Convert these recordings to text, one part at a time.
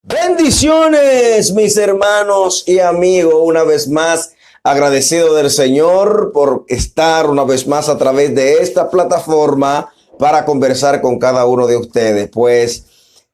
Bendiciones, mis hermanos y amigos, una vez más agradecido del Señor por estar una vez más a través de esta plataforma para conversar con cada uno de ustedes. Pues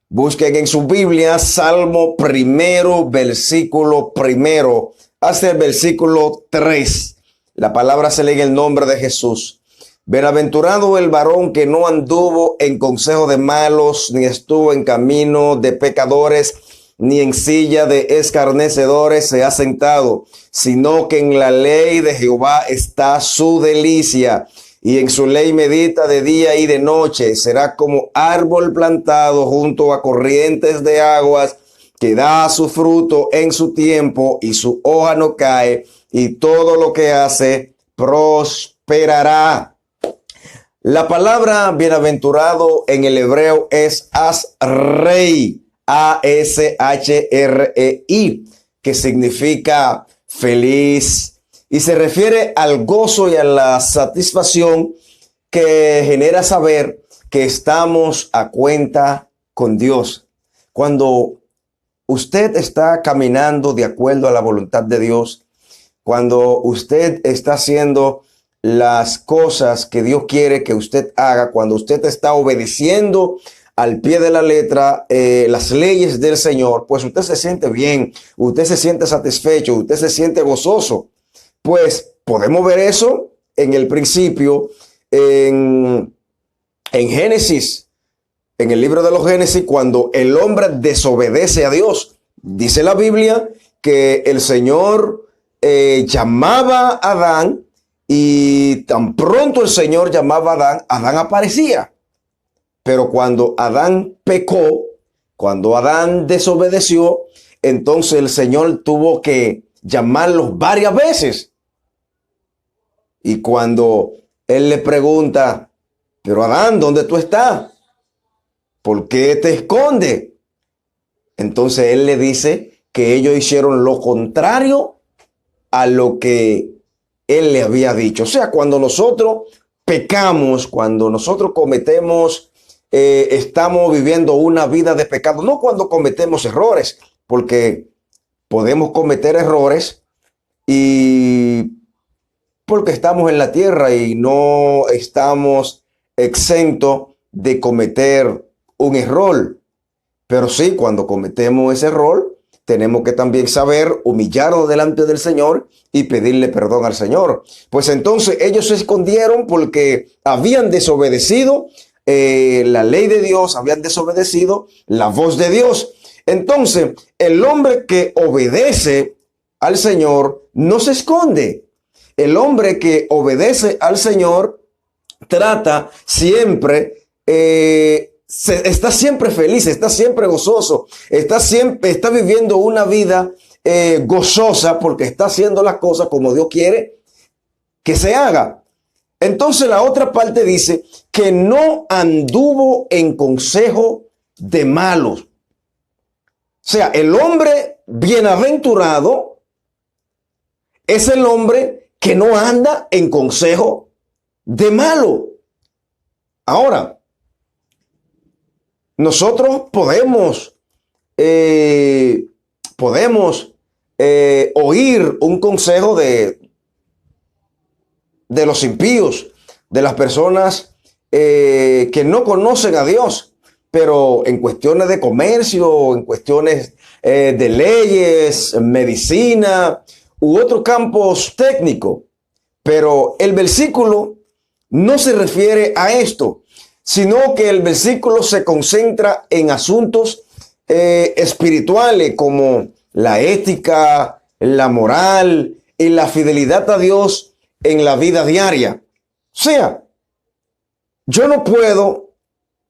busquen en su Biblia Salmo primero, versículo primero, hasta el versículo 3. La palabra se lee en el nombre de Jesús. Bienaventurado el varón que no anduvo en consejo de malos, ni estuvo en camino de pecadores, ni en silla de escarnecedores se ha sentado, sino que en la ley de Jehová está su delicia, y en su ley medita de día y de noche. Será como árbol plantado junto a corrientes de aguas, que da su fruto en su tiempo, y su hoja no cae, y todo lo que hace prosperará. La palabra bienaventurado en el hebreo es asrei, A-S-H-R-E-I, que significa feliz y se refiere al gozo y a la satisfacción que genera saber que estamos a cuenta con Dios. Cuando usted está caminando de acuerdo a la voluntad de Dios, cuando usted está haciendo las cosas que Dios quiere que usted haga, cuando usted está obedeciendo al pie de la letra las leyes del Señor, pues usted se siente bien, usted se siente satisfecho, usted se siente gozoso. Pues podemos ver eso en el principio, en Génesis, en el libro de los Génesis, cuando el hombre desobedece a Dios. Dice la Biblia que el Señor llamaba a Adán, y tan pronto el Señor llamaba a Adán, Adán aparecía. Pero cuando Adán pecó, cuando Adán desobedeció, entonces el Señor tuvo que llamarlos varias veces. Y cuando él le pregunta, pero Adán, ¿dónde tú estás? ¿Por qué te escondes? Entonces él le dice que ellos hicieron lo contrario a lo que él le había dicho. O sea, cuando nosotros pecamos, cuando nosotros cometemos, estamos viviendo una vida de pecado, no cuando cometemos errores, porque podemos cometer errores y porque estamos en la tierra y no estamos exentos de cometer un error. Pero sí, cuando cometemos ese error, tenemos que también saber humillarnos delante del Señor y pedirle perdón al Señor. Pues entonces ellos se escondieron porque habían desobedecido la ley de Dios, habían desobedecido la voz de Dios. Entonces el hombre que obedece al Señor no se esconde. El hombre que obedece al Señor trata siempre está siempre feliz, está siempre gozoso, está viviendo una vida gozosa porque está haciendo las cosas como Dios quiere que se haga. Entonces la otra parte dice que no anduvo en consejo de malos. O sea, el hombre bienaventurado es el hombre que no anda en consejo de malo. Ahora, nosotros podemos oír un consejo de los impíos, de las personas que no conocen a Dios, pero en cuestiones de comercio, en cuestiones de leyes, medicina u otros campos técnicos. Pero el versículo no se refiere a esto, sino que el versículo se concentra en asuntos espirituales como la ética, la moral y la fidelidad a Dios en la vida diaria. O sea, yo no puedo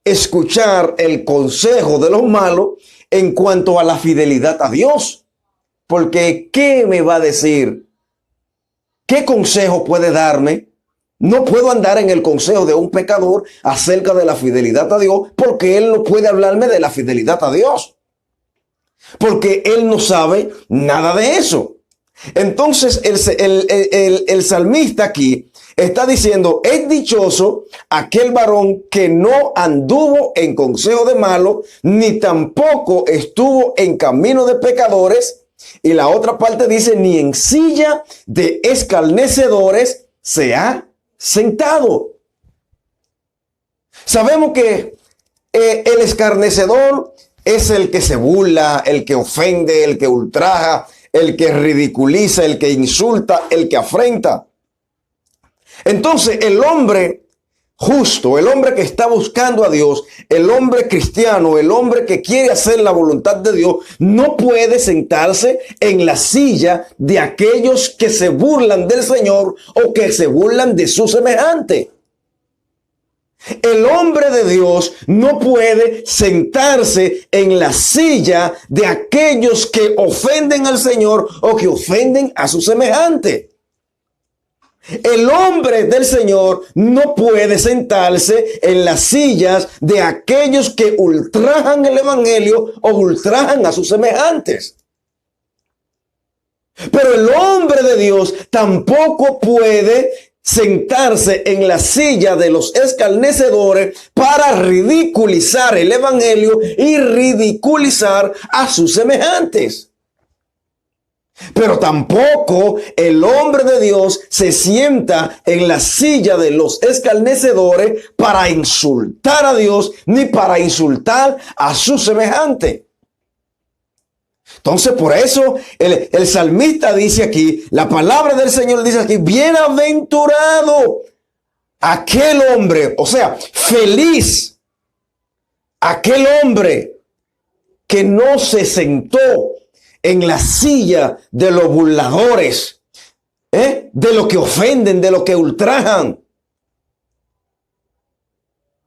escuchar el consejo de los malos en cuanto a la fidelidad a Dios, porque ¿qué me va a decir? ¿Qué consejo puede darme? No puedo andar en el consejo de un pecador acerca de la fidelidad a Dios, porque él no puede hablarme de la fidelidad a Dios, porque él no sabe nada de eso. Entonces el salmista aquí está diciendo, es dichoso aquel varón que no anduvo en consejo de malos, ni tampoco estuvo en camino de pecadores. Y la otra parte dice, ni en silla de escarnecedores se ha sentado. Sabemos que el escarnecedor es el que se burla, el que ofende, el que ultraja, el que ridiculiza, el que insulta, el que afrenta. Entonces el hombre justo, el hombre que está buscando a Dios, el hombre cristiano, el hombre que quiere hacer la voluntad de Dios, no puede sentarse en la silla de aquellos que se burlan del Señor o que se burlan de su semejante. El hombre de Dios no puede sentarse en la silla de aquellos que ofenden al Señor o que ofenden a su semejante. El hombre del Señor no puede sentarse en las sillas de aquellos que ultrajan el evangelio o ultrajan a sus semejantes. Pero el hombre de Dios tampoco puede sentarse en la silla de los escarnecedores para ridiculizar el evangelio y ridiculizar a sus semejantes. Pero tampoco el hombre de Dios se sienta en la silla de los escarnecedores para insultar a Dios ni para insultar a su semejante. Entonces, por eso el salmista dice aquí, la palabra del Señor dice aquí, bienaventurado aquel hombre, o sea, feliz aquel hombre que no se sentó en la silla de los burladores, de los que ofenden, de los que ultrajan.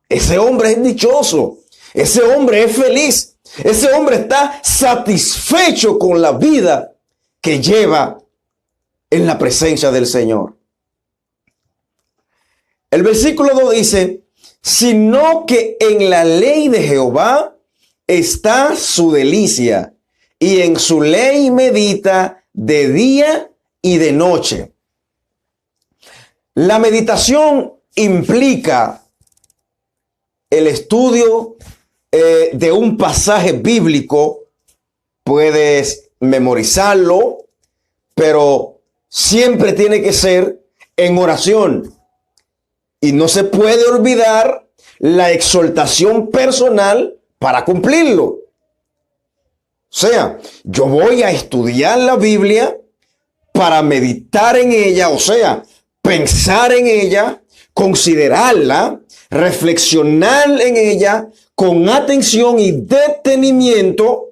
Ese hombre es dichoso, ese hombre es feliz, ese hombre está satisfecho con la vida que lleva en la presencia del Señor. El versículo 2 dice, sino que en la ley de Jehová está su delicia, y en su ley medita de día y de noche. La meditación implica el estudio de un pasaje bíblico. Puedes memorizarlo, pero siempre tiene que ser en oración. Y no se puede olvidar la exhortación personal para cumplirlo. O sea, yo voy a estudiar la Biblia para meditar en ella, o sea, pensar en ella, considerarla, reflexionar en ella con atención y detenimiento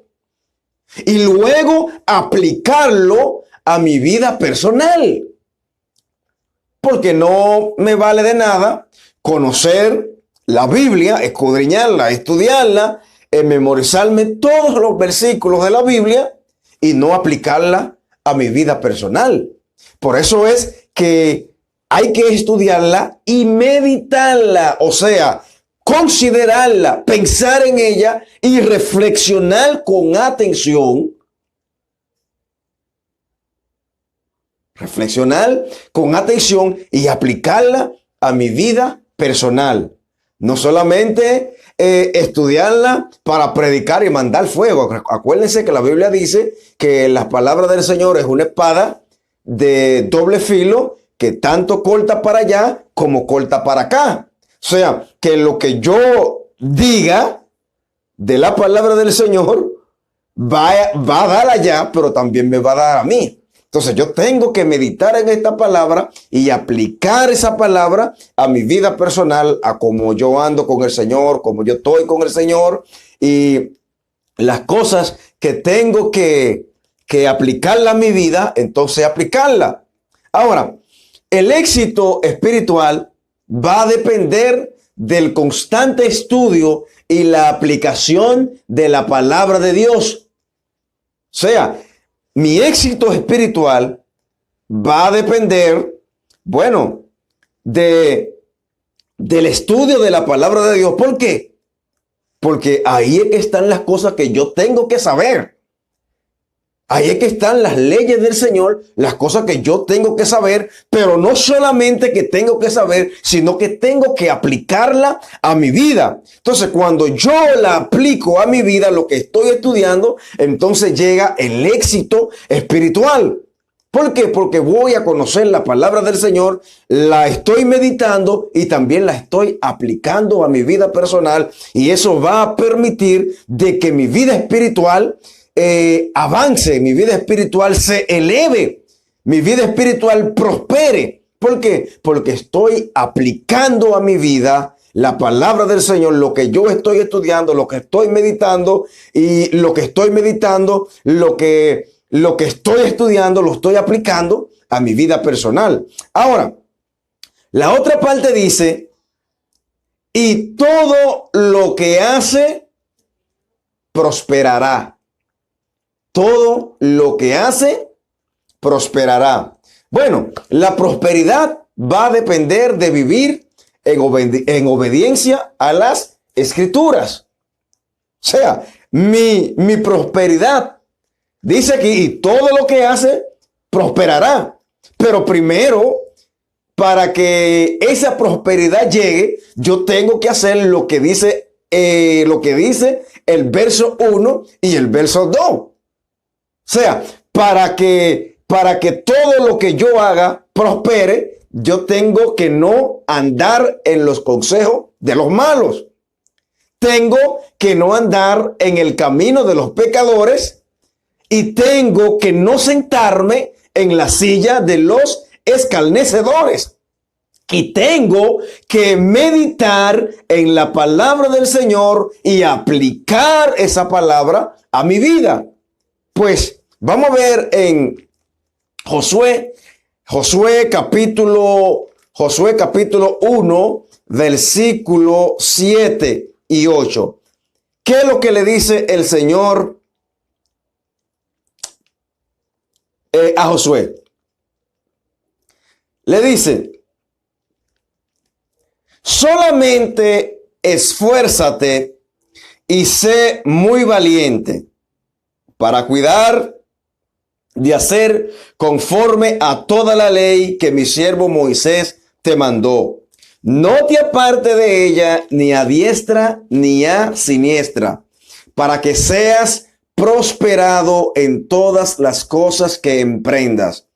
y luego aplicarlo a mi vida personal. Porque no me vale de nada conocer la Biblia, escudriñarla, estudiarla, memorizarme todos los versículos de la Biblia y no aplicarla a mi vida personal. Por eso es que hay que estudiarla y meditarla, o sea, considerarla, pensar en ella y reflexionar con atención. Reflexionar con atención y aplicarla a mi vida personal. No solamente estudiarla para predicar y mandar fuego. Acuérdense que la Biblia dice que la palabra del Señor es una espada de doble filo que tanto corta para allá como corta para acá. O sea, que lo que yo diga de la palabra del Señor va a dar allá, pero también me va a dar a mí. Entonces yo tengo que meditar en esta palabra y aplicar esa palabra a mi vida personal, a cómo yo ando con el Señor, cómo yo estoy con el Señor y las cosas que tengo que aplicarla a mi vida, entonces aplicarla. Ahora, el éxito espiritual va a depender del constante estudio y la aplicación de la palabra de Dios. O sea, mi éxito espiritual va a depender, bueno, del estudio de la palabra de Dios. ¿Por qué? Porque ahí es que están las cosas que yo tengo que saber. Ahí es que están las leyes del Señor, las cosas que yo tengo que saber, pero no solamente que tengo que saber, sino que tengo que aplicarla a mi vida. Entonces, cuando yo la aplico a mi vida, lo que estoy estudiando, entonces llega el éxito espiritual. ¿Por qué? Porque voy a conocer la palabra del Señor, la estoy meditando y también la estoy aplicando a mi vida personal, y eso va a permitir de que mi vida espiritual avance, mi vida espiritual se eleve, mi vida espiritual prospere. ¿Por qué? Porque estoy aplicando a mi vida la palabra del Señor, lo que yo estoy estudiando, lo que estoy meditando, y lo que estoy meditando, lo que estoy estudiando, lo estoy aplicando a mi vida personal. Ahora, la otra parte dice, y todo lo que hace prosperará. Todo lo que hace prosperará. Bueno, la prosperidad va a depender de vivir en obediencia a las escrituras. O sea, mi prosperidad, dice aquí, y todo lo que hace prosperará. Pero primero, para que esa prosperidad llegue, yo tengo que hacer lo que dice el verso 1 y el verso 2. O sea, para que todo lo que yo haga prospere, yo tengo que no andar en los consejos de los malos. Tengo que no andar en el camino de los pecadores, y tengo que no sentarme en la silla de los escarnecedores. Y tengo que meditar en la palabra del Señor y aplicar esa palabra a mi vida. Pues vamos a ver en Josué capítulo 1, versículo 7 y 8. ¿Qué es lo que le dice el Señor a Josué? Le dice, solamente esfuérzate y sé muy valiente para cuidar de hacer conforme a toda la ley que mi siervo Moisés te mandó. No te aparte de ella ni a diestra ni a siniestra, para que seas prosperado en todas las cosas que emprendas.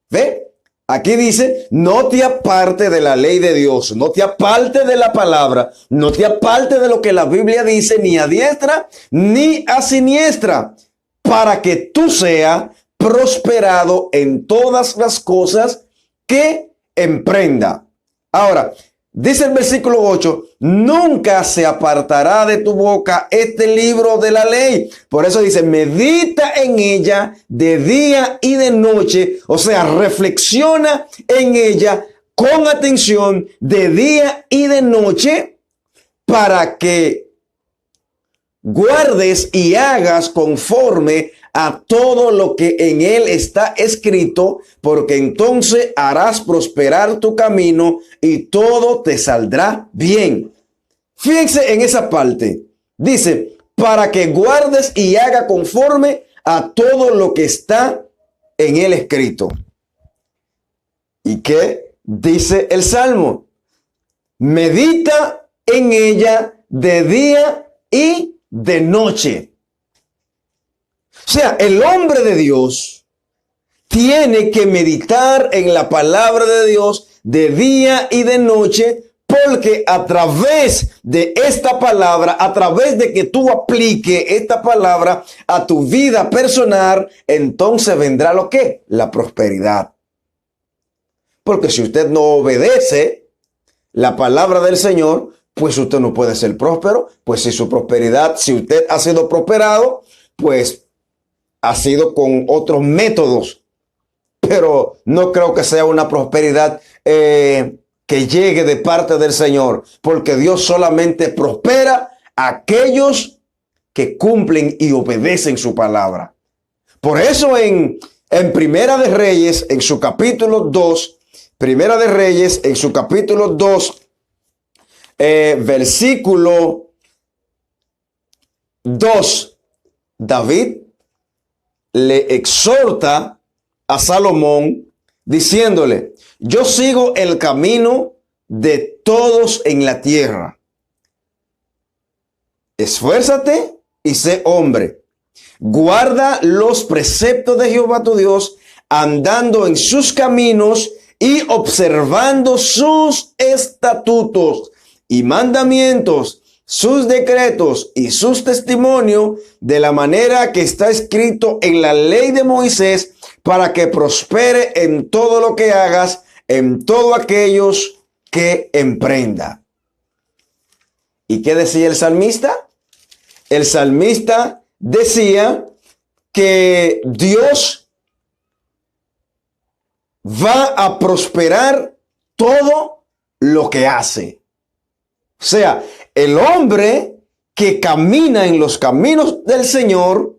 ¿Ve? Aquí dice, no te aparte de la ley de Dios, no te aparte de la palabra, no te aparte de lo que la Biblia dice, ni a diestra ni a siniestra, para que tú seas prosperado en todas las cosas que emprenda. Ahora, dice el versículo 8, nunca se apartará de tu boca este libro de la ley. Por eso dice, medita en ella de día y de noche. O sea, reflexiona en ella con atención de día y de noche, para que guardes y hagas conforme a todo lo que en él está escrito, porque entonces harás prosperar tu camino y todo te saldrá bien. Fíjense en esa parte. Dice, para que guardes y haga conforme a todo lo que está en él escrito. ¿Y qué dice el Salmo? Medita en ella de día y de noche. O sea, el hombre de Dios tiene que meditar en la palabra de Dios de día y de noche, porque a través de esta palabra, a través de que tú apliques esta palabra a tu vida personal, entonces vendrá lo que? La prosperidad. Porque si usted no obedece la palabra del Señor, pues usted no puede ser próspero. Pues si su prosperidad, si usted ha sido prosperado, pues ha sido con otros métodos, pero no creo que sea una prosperidad que llegue de parte del Señor, porque Dios solamente prospera a aquellos que cumplen y obedecen su palabra. Por eso en Primera de Reyes, en su capítulo 2, Primera de Reyes, en su capítulo 2, versículo 2, David le exhorta a Salomón diciéndole: yo sigo el camino de todos en la tierra. Esfuérzate y sé hombre. Guarda los preceptos de Jehová tu Dios, andando en sus caminos y observando sus estatutos y mandamientos, sus decretos y sus testimonios, de la manera que está escrito en la ley de Moisés, para que prospere en todo lo que hagas, en todo aquellos que emprenda. ¿Y qué decía el salmista? El salmista decía que Dios va a prosperar todo lo que hace. O sea, el hombre que camina en los caminos del Señor,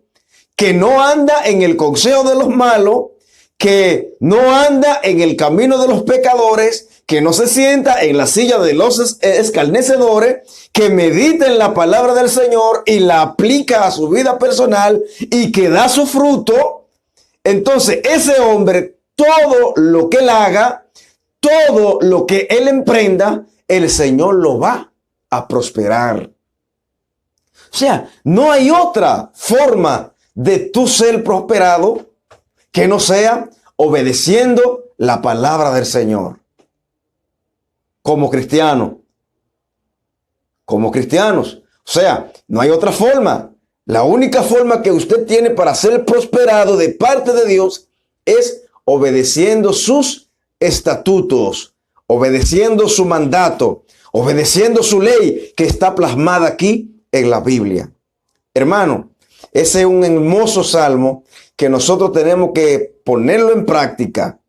que no anda en el consejo de los malos, que no anda en el camino de los pecadores, que no se sienta en la silla de los escarnecedores, que medita en la palabra del Señor y la aplica a su vida personal y que da su fruto. Entonces, ese hombre, todo lo que él haga, todo lo que él emprenda, el Señor lo va a prosperar. O sea, no hay otra forma de tú ser prosperado que no sea obedeciendo la palabra del Señor. Como cristianos. O sea, no hay otra forma. La única forma que usted tiene para ser prosperado de parte de Dios es obedeciendo sus estatutos, obedeciendo su mandato, obedeciendo su ley que está plasmada aquí en la Biblia. Hermano, ese es un hermoso salmo que nosotros tenemos que ponerlo en práctica.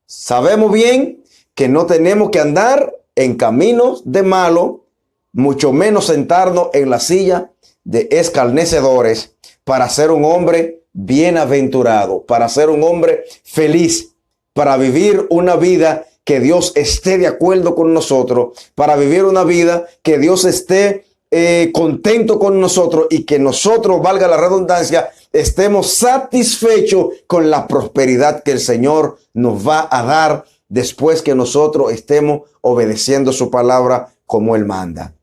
Sabemos bien que no tenemos que andar en caminos de malo, mucho menos sentarnos en la silla de escarnecedores, para ser un hombre bienaventurado, para ser un hombre feliz, para vivir una vida que Dios esté de acuerdo con nosotros, para vivir una vida que Dios esté contento con nosotros y que nosotros, valga la redundancia, estemos satisfechos con la prosperidad que el Señor nos va a dar después que nosotros estemos obedeciendo su palabra como Él manda.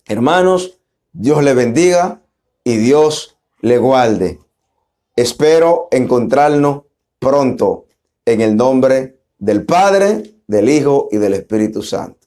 Hermanos, Dios le bendiga y Dios le guarde. Espero encontrarnos pronto en el nombre del Padre, del Hijo y del Espíritu Santo.